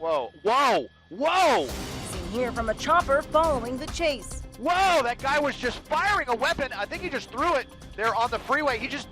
Whoa, whoa, whoa! Seen here from a chopper following the chase. Whoa, that guy was just firing a weapon. I think he just threw it there on the freeway. He just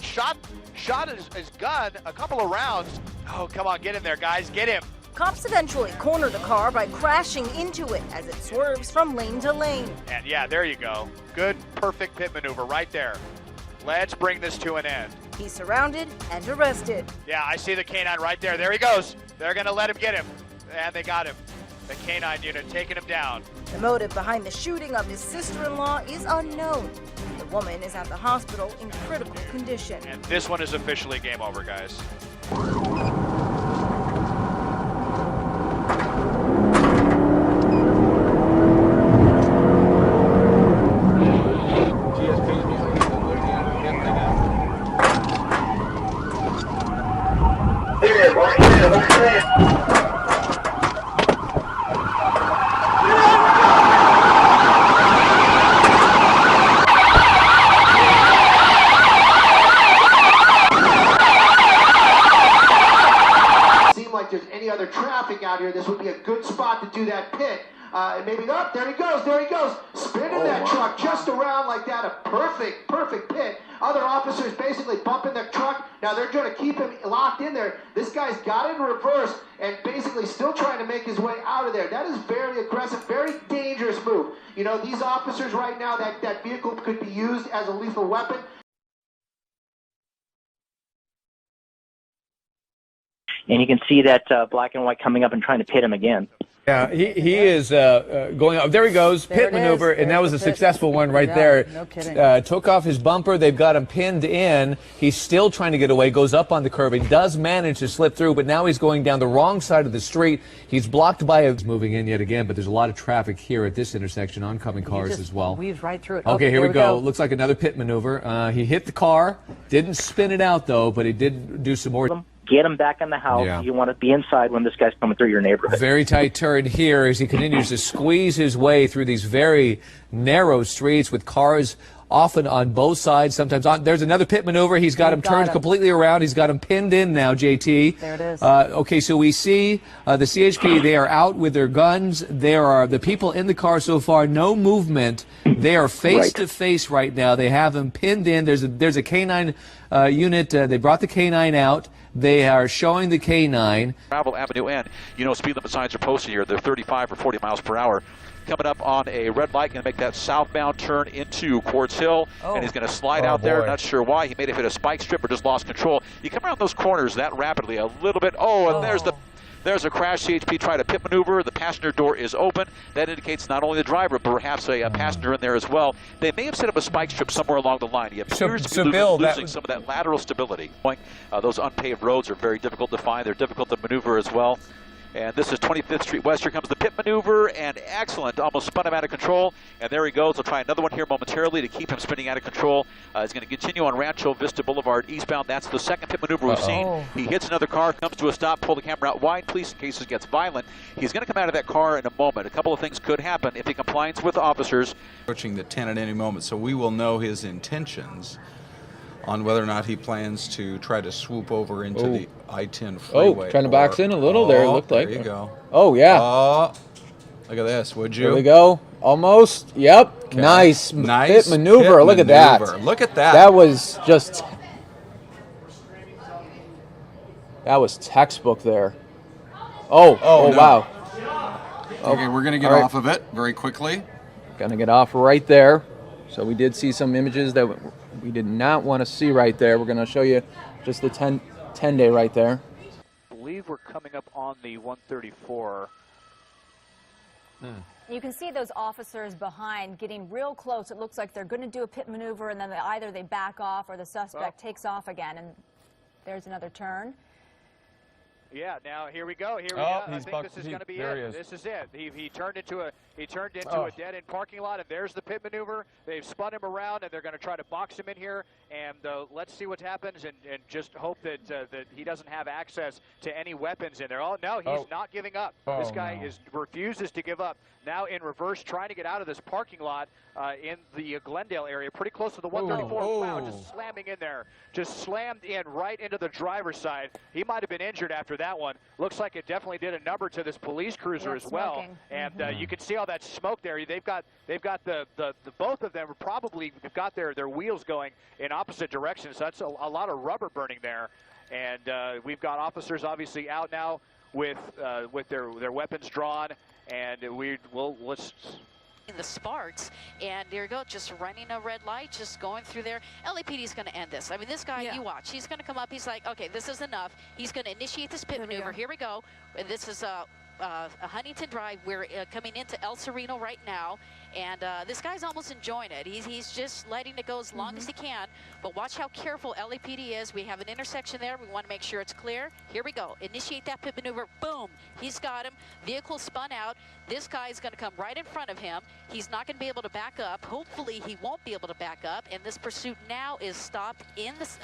shot his gun a couple of rounds. Oh, come on, get in there, guys, get him. Cops eventually corner the car by crashing into it as it swerves from lane to lane. And yeah, there you go. Good, perfect pit maneuver right there. Let's bring this to an end. He's surrounded and arrested. Yeah, I see the canine right there. There he goes. They're going to let him get him. And they got him. The canine unit taking him down. The motive behind the shooting of his sister-in-law is unknown. The woman is at the hospital in critical condition. And this one is officially game over, guys. Like there's any other traffic out here, this would be a good spot to do that pit. And maybe, oh, there he goes, spinning that truck just around like that, a perfect pit. Other officers basically bumping their truck. Now they're trying to keep him locked in there. This guy's got it in reverse and basically still trying to make his way out of there. That is very aggressive, very dangerous move. You know, these officers right now, that vehicle could be used as a lethal weapon. And you can see that black and white coming up and trying to pit him again. Yeah, he is going up. There he goes, pit maneuver, and that was a successful one right there. No kidding. Took off his bumper. They've got him pinned in. He's still trying to get away, goes up on the curb. He does manage to slip through, but now he's going down the wrong side of the street. He's blocked by a... moving in yet again, but there's a lot of traffic here at this intersection, oncoming cars as well. Weaves right through it. Okay, here we go. Looks like another pit maneuver. He hit the car, didn't spin it out, though, but he did do some more... Get him back in the house. Yeah. You want to be inside when this guy's coming through your neighborhood. Very tight turn here as he continues to squeeze his way through these very narrow streets with cars often on both sides, sometimes on. There's another pit maneuver. He's got him turned completely around. He's got him pinned in now, JT. There it is. Okay, so we see the CHP. They are out with their guns. There are the people in the car so far. No movement. They are face to face right now. They have him pinned in. There's a canine unit. They brought the canine out. They are showing the canine. Travel Avenue N. You know, speed limit signs are posted here. They're 35 or 40 miles per hour. Coming up on a red light, going to make that southbound turn into Quartz Hill, and he's going to slide out there. Not sure why. He may have hit a spike strip or just lost control. You come around those corners that rapidly a little bit. There's a crash. CHP tried a pit maneuver. The passenger door is open. That indicates not only the driver, but perhaps a passenger in there as well. They may have set up a spike strip somewhere along the line. He appears to be losing some of that lateral stability. Those unpaved roads are very difficult to find. They're difficult to maneuver as well. And this is 25th Street West. Here comes the pit maneuver, and excellent. Almost spun him out of control. And there he goes. He'll try another one here momentarily to keep him spinning out of control. He's going to continue on Rancho Vista Boulevard eastbound. That's the second pit maneuver we've seen. He hits another car, comes to a stop, pull the camera out wide, please, in case it gets violent. He's going to come out of that car in a moment. A couple of things could happen if he complies with officers. Approaching the 10 at any moment, so we will know his intentions on whether or not he plans to try to swoop over into the I-10 freeway. Trying to box in a little there, it looked like. There you go. Oh, yeah. Look at this, would you? There we go. Almost. Yep. Okay. Nice pit maneuver. Look at that. Look at that. That was just... That was textbook there. Oh, no. Wow. Okay, we're going to get off of it very quickly. Going to get off right there. So we did see some images that we did not want to see right there. We're going to show you just the 10-day right there. I believe we're coming up on the 134. You can see those officers behind getting real close. It looks like they're going to do a pit maneuver, and then either they back off or the suspect takes off again. And there's another turn. Yeah, now here we go. Here we go. I think this is going to be it. This is it. He turned into a a dead-end parking lot, and there's the pit maneuver. They've spun him around, and they're going to try to box him in here. And let's see what happens, and just hope that that he doesn't have access to any weapons in there. Oh no, he's not giving up. This guy refuses to give up. Now in reverse, trying to get out of this parking lot in the Glendale area, pretty close to the 134. Wow, just slamming in there, just slammed in right into the driver's side. He might have been injured after that. that one. Looks like it definitely did a number to this police cruiser as well. And you can see all that smoke there. They've got the both of them probably got their wheels going in opposite directions. So that's a lot of rubber burning there. And we've got officers obviously out now with their weapons drawn, and let's. The Sparks, and there you go, just running a red light, just going through there. LAPD is going to end this. I mean, this guy, you watch, he's going to come up, he's like, okay, this is enough. He's going to initiate this pit maneuver. Here we go. This is a Huntington Drive. We're coming into El Sereno right now, and this guy's almost enjoying it. He's just letting it go as long as he can, but watch how careful LAPD is. We have an intersection there. We want to make sure it's clear. Here we go. Initiate that pit maneuver. Boom. He's got him. Vehicle spun out. This guy's going to come right in front of him. He's not going to be able to back up. Hopefully, he won't be able to back up, and this pursuit now is stopped in this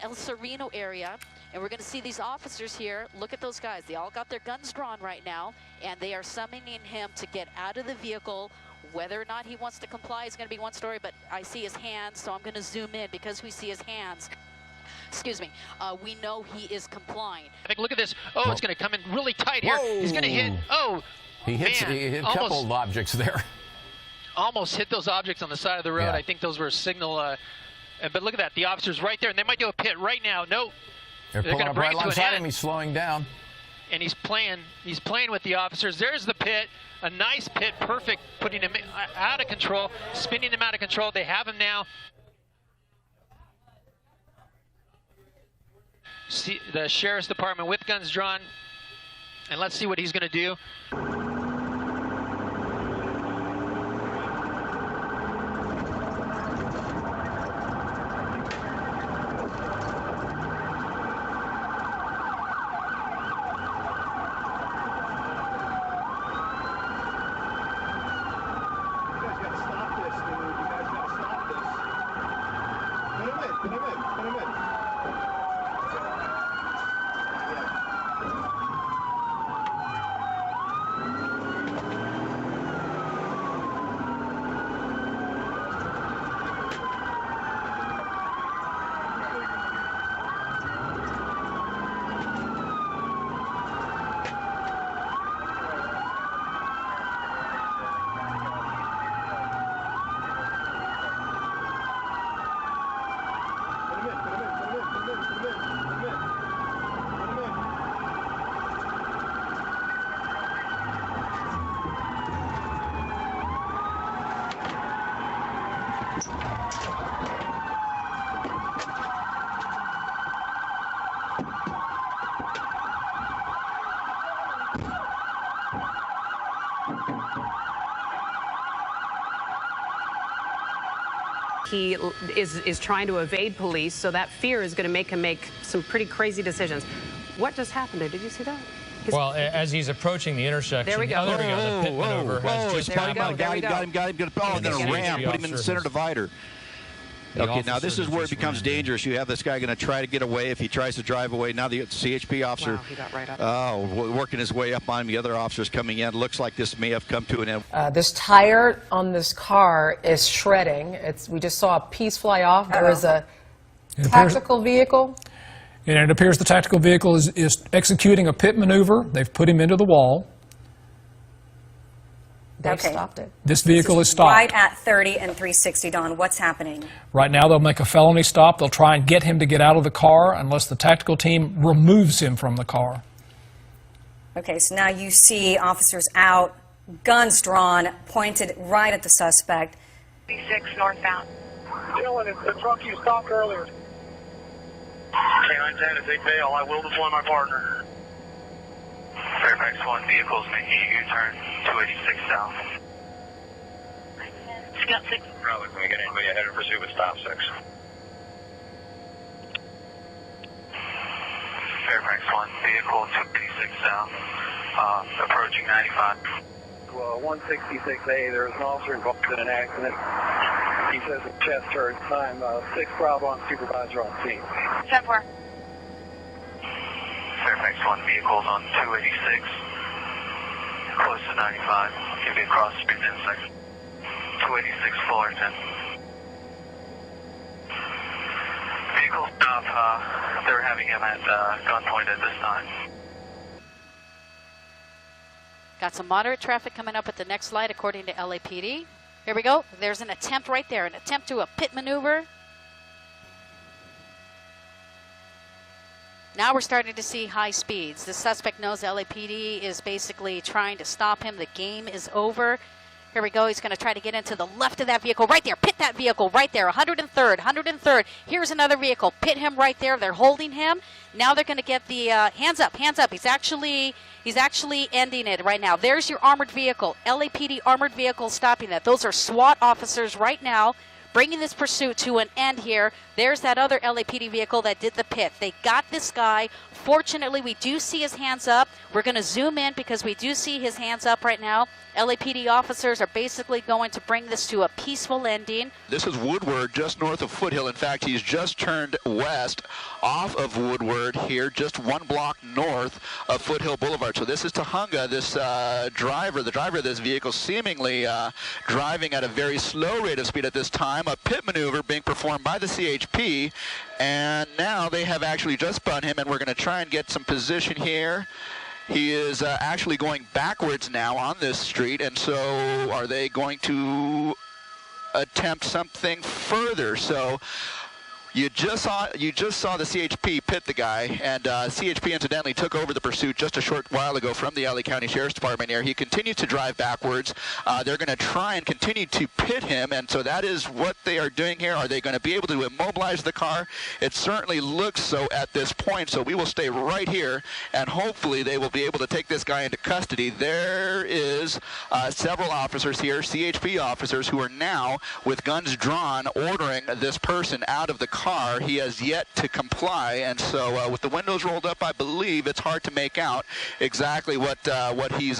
El Sereno area, and we're going to see these officers here. Look at those guys. They all got their guns drawn right now, and they are summoning him to get out of the vehicle. Whether or not he wants to comply is going to be one story, but I see his hands, so I'm going to zoom in because we see his hands. Excuse me. We know he is complying. I think, look at this. Oh, it's going to come in really tight here. Whoa. He's going to hit. Oh, he hit a couple of objects there. Almost hit those objects on the side of the road. Yeah. I think those were a signal. But look at that. The officer's right there, and they might do a pit right now. No. They're pulling up right alongside him. He's slowing down. And he's playing with the officers. There's the pit. A nice pit. Perfect. Putting him out of control. Spinning him out of control. They have him now. See the sheriff's department with guns drawn. And let's see what he's going to do. He is trying to evade police, so that fear is going to make him make some pretty crazy decisions. What just happened there? Did you see that? Well, as he's approaching the intersection, there we go. The pit maneuver has just got him. Oh, and then a ram, put him in the center divider. Okay, now this is where it becomes dangerous. You have this guy going to try to get away. If he tries to drive away, now the CHP officer he got right up. Working his way up on him. The other officers coming in. Looks like this may have come to an end. This tire on this car is shredding. We just saw a piece fly off. There is a tactical vehicle. And it appears the tactical vehicle is executing a pit maneuver. They've put him into the wall. They've stopped it. This vehicle is stopped. Right at 30 and 360, Don. What's happening? Right now, they'll make a felony stop. They'll try and get him to get out of the car unless the tactical team removes him from the car. Okay, so now you see officers out, guns drawn, pointed right at the suspect. 36 northbound. Dylan, it's the truck you stopped earlier. K910, if they fail, I will deploy my partner. Fairfax 1, vehicles making a U-turn, 286 south. Scout 6. Probably can we get anybody ahead of pursuit with stop 6. Fairfax 1, vehicle 286 south, approaching 95. Well, 166A, there was an officer involved in an accident. He says a chest hurt. Time 6 Bravo on supervisor on scene. 10-4. Fairfax 1, vehicles on 286, close to 95. Give me a cross speed in a second. 286 Fullerton. Vehicle stop, they're having him at gunpoint at this time. Got some moderate traffic coming up at the next light, according to LAPD. Here we go. There's an attempt right there, an attempt to a pit maneuver. Now we're starting to see high speeds. The suspect knows LAPD is basically trying to stop him. The game is over. Here we go. He's going to try to get into the left of that vehicle right there. Pit that vehicle right there. 103rd, 103rd. Here's another vehicle. Pit him right there. They're holding him. Now they're going to get the hands up, hands up. He's actually ending it right now. There's your armored vehicle. LAPD armored vehicle stopping that. Those are SWAT officers right now bringing this pursuit to an end here. There's that other LAPD vehicle that did the pit. They got this guy. Fortunately, we do see his hands up. We're going to zoom in because we do see his hands up right now. LAPD officers are basically going to bring this to a peaceful ending. This is Woodward, just north of Foothill. In fact, he's just turned west off of Woodward here, just 1 block north of Foothill Boulevard. So this is Tahunga, this the driver of this vehicle, seemingly driving at a very slow rate of speed at this time. A pit maneuver being performed by the CHP, and now they have actually just spun him, and we're going to try and get some position here. He is actually going backwards now on this street, and so are they going to attempt something further? So you just saw the CHP pit the guy, and CHP incidentally took over the pursuit just a short while ago from the LA County Sheriff's Department here. He continues to drive backwards. They're going to try and continue to pit him, and so that is what they are doing here. Are they going to be able to immobilize the car? It certainly looks so at this point, so we will stay right here, and hopefully they will be able to take this guy into custody. There is several officers here, CHP officers, who are now with guns drawn ordering this person out of the car. He has yet to comply, and so with the windows rolled up, I believe it's hard to make out exactly what he's